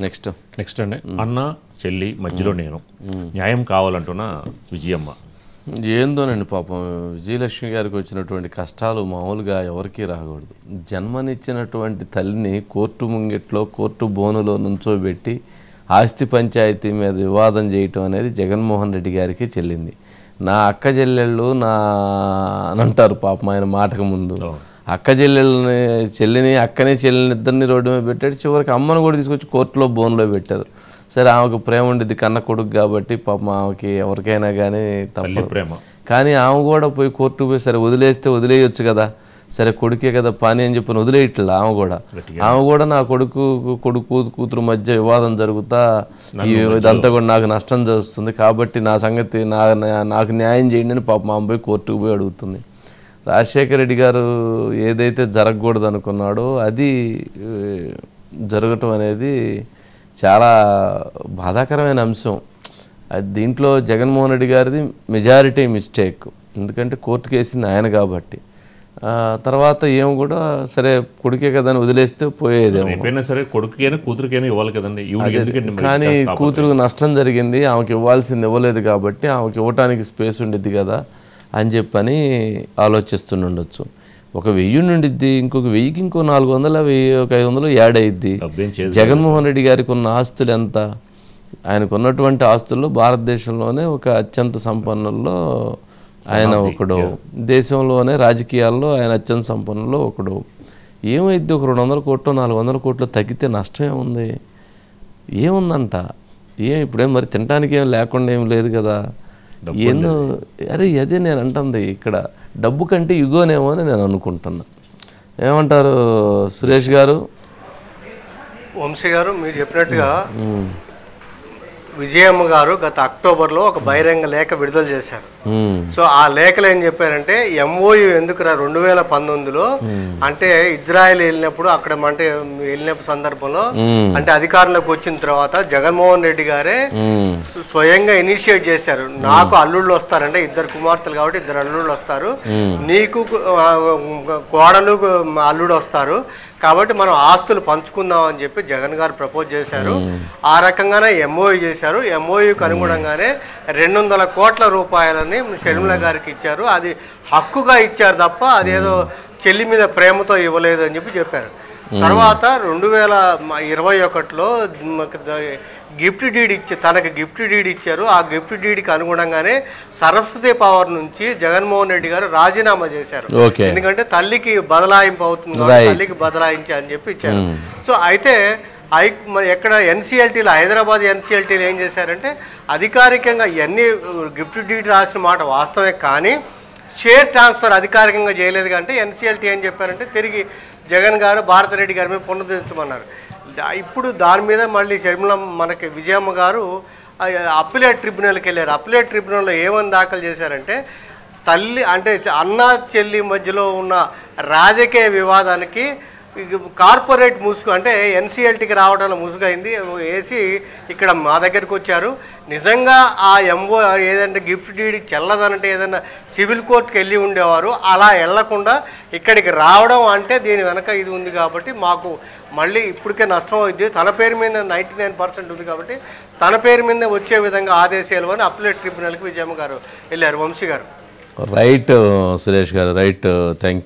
Next అండి అన్న చెల్లి మధ్యలో నేను న్యాయం కావాలంటున్న విజయమ్మ. ఏందోనండి పాపం విజయలక్ష్మి గారికి వచ్చినటువంటి కష్టాలు మామూలుగా ఎవరికీ రాకూడదు. జన్మనిచ్చినటువంటి తల్లిని కోర్టు ముంగిట్లో కోర్టు బోనులో నుంచోబెట్టి ఆస్తి పంచాయతీ మీద వివాదం చేయటం అనేది జగన్మోహన్ రెడ్డి గారికి చెల్లింది. నా అక్క చెల్లెళ్ళు అని అంటారు పాపం ఆయన మాటకు ముందు. అక్క చెల్లిని అక్కనే చెల్లిని ఇద్దరిని రోడ్డు మీద పెట్టాడు. చివరికి అమ్మను కూడా తీసుకొచ్చి కోర్టులో బోన్లో పెట్టారు. సరే ఆమెకు ప్రేమ ఉండేది కన్న కొడుకు కాబట్టి పాపం ఆమెకి ఎవరికైనా కానీ తప్ప ప్రేమ. కానీ ఆమె కూడా పోయి కోర్టుకు పోయి సరే వదిలేయొచ్చు కదా, సరే కొడుకే కదా పని అని చెప్పి వదిలేయట్లేదు. ఆమె కూడా నా కూతురు మధ్య వివాదం జరుగుతా ఇదంతా కూడా నాకు నష్టం చేస్తుంది కాబట్టి నా సంగతి నాకు న్యాయం చేయండి అని పాపం ఆమె పోయి కోర్టుకు పోయి అడుగుతుంది. రాజశేఖర రెడ్డి గారు ఏదైతే జరగకూడదు అనుకున్నాడో అది జరగటం అనేది చాలా బాధాకరమైన అంశం. దీంట్లో జగన్మోహన్ రెడ్డి గారిది మెజారిటీ మిస్టేక్. ఎందుకంటే కోర్టుకు వేసింది ఆయన కాబట్టి. తర్వాత ఏమో కూడా సరే కొడుకే కదా అని వదిలేస్తే పోయేదేమో. సరే కొడుకుకైనా కూతురికైనా ఇవ్వాలి కదండి. కానీ కూతురుకు నష్టం జరిగింది, ఆమెకి ఇవ్వాల్సింది ఇవ్వలేదు కాబట్టి ఆమెకి ఇవ్వటానికి స్పేస్ ఉండిద్ది కదా అని చెప్పని ఆలోచిస్తుండొచ్చు. 1000 ఉండిద్ది, ఇంకొక 1000కి ఇంకో 400 ఒక 500 యాడ్ అయ్యిద్ది. జగన్మోహన్ రెడ్డి గారికి ఉన్న ఆస్తులు ఎంత? ఆయనకు ఉన్నటువంటి ఆస్తుల్లో భారతదేశంలోనే ఒక అత్యంత సంపన్నుల్లో ఆయన ఒకడు, దేశంలోనే రాజకీయాల్లో ఆయన అత్యంత సంపన్నుల్లో ఒకడు. ఏమైద్ది? ఒక 200 కోట్లు 400 కోట్లు తగ్గితే నష్టం ఏముంది? ఏముందంట? ఇప్పుడేం మరి తినడానికి ఏం లేకుండా ఏం లేదు కదా. ఏందో అదే నేను అంటుంది, ఇక్కడ డబ్బు కంటే యుగోనేమో అని నేను అనుకుంటున్నా. ఏమంటారు సురేష్ గారు? వంశీ గారు, మీరు చెప్పినట్టుగా విజయమ్మ గారు గత అక్టోబర్లో ఒక బహిరంగ లేఖ విడుదల చేశారు. సో ఆ లేఖలో ఏం చెప్పారంటే ఎంఓయు ఎందుకురా 2019లో అంటే ఇజ్రాయెల్ వెళ్ళినప్పుడు అక్కడ అంటే వెళ్ళినప్పుడు సందర్భంలో అంటే అధికారంలోకి వచ్చిన తర్వాత జగన్మోహన్ రెడ్డి గారే స్వయంగా ఇనిషియేట్ చేశారు. నాకు అల్లుళ్ళు వస్తారంటే 2 కుమార్తెలు కాబట్టి 2 అల్లుళ్ళు వస్తారు, నీకు కోడలు అల్లుడు వస్తారు కాబట్టి మనం ఆస్తులు పంచుకుందాం అని చెప్పి జగన్ గారు ప్రపోజ్ చేశారు. ఆ రకంగానే ఎంఓయు చేశారు. ఎంఓయుకు అనుగుణంగానే 200 కోట్ల రూపాయలని షర్మిల గారికి ఇచ్చారు. అది హక్కుగా ఇచ్చారు తప్ప అదేదో చెల్లి మీద ప్రేమతో ఇవ్వలేదు అని చెప్పారు. తర్వాత 2021లో గిఫ్ట్ డీడ్ తనకి గిఫ్ట్ డీడ్ ఇచ్చారు. ఆ గిఫ్ట్ డీడ్కి అనుగుణంగానే సరస్వతి పవర్ నుంచి జగన్మోహన్ రెడ్డి గారు రాజీనామా చేశారు. ఎందుకంటే తల్లికి బదలాయింపు అవుతుంది, తల్లికి బదలాయించి అని చెప్పి ఇచ్చారు. సో అయితే ఎక్కడ ఎన్సీఎల్టీలో హైదరాబాద్ ఎన్సీఎల్టీలో ఏం చేశారంటే అధికారికంగా ఇవన్నీ గిఫ్ట్ డీడ్ రాసిన మాట వాస్తవమే, కానీ షేర్ ట్రాన్స్ఫర్ అధికారికంగా చేయలేదు. అంటే ఎన్సీఎల్టీ ఏం చెప్పారంటే తిరిగి జగన్ గారు భారతిరెడ్డి గారి మీద పునరుద్ధరించమన్నారు. ఇప్పుడు దాని మీద మళ్ళీ షర్మిల మనకి విజయమ్మ గారు అప్పిలేట్ ట్రిబ్యునల్కి వెళ్ళారు. అప్పిలేట్ ట్రిబ్యునల్లో ఏమని దాఖలు చేశారంటే తల్లి అంటే అన్న చెల్లి మధ్యలో ఉన్న రాజకీయ వివాదానికి కార్పొరేట్ ముసుగు అంటే ఎన్సీఎల్టీకి రావడంలో ముసుగైంది వేసి ఇక్కడ మా దగ్గరికి వచ్చారు. నిజంగా ఆ ఎంఓ ఏదంటే గిఫ్ట్ డీడ్ చెల్లదనంటే ఏదైనా సివిల్ కోర్టుకి వెళ్ళి ఉండేవారు. అలా వెళ్లకుండా ఇక్కడికి రావడం అంటే దీని వెనక ఇది ఉంది కాబట్టి మాకు మళ్ళీ ఇప్పటికే నష్టం అవుద్ది. తన పేరు మీద 99% ఉంది కాబట్టి తన పేరు మీద వచ్చే విధంగా ఆదేశాలు అని అప్పిలేట్ ట్రిబ్యునల్కి విజయమ్మ గారు వెళ్ళారు. వంశీ గారు రైట్, సురేష్ గారు రైట్, థ్యాంక్ యూ.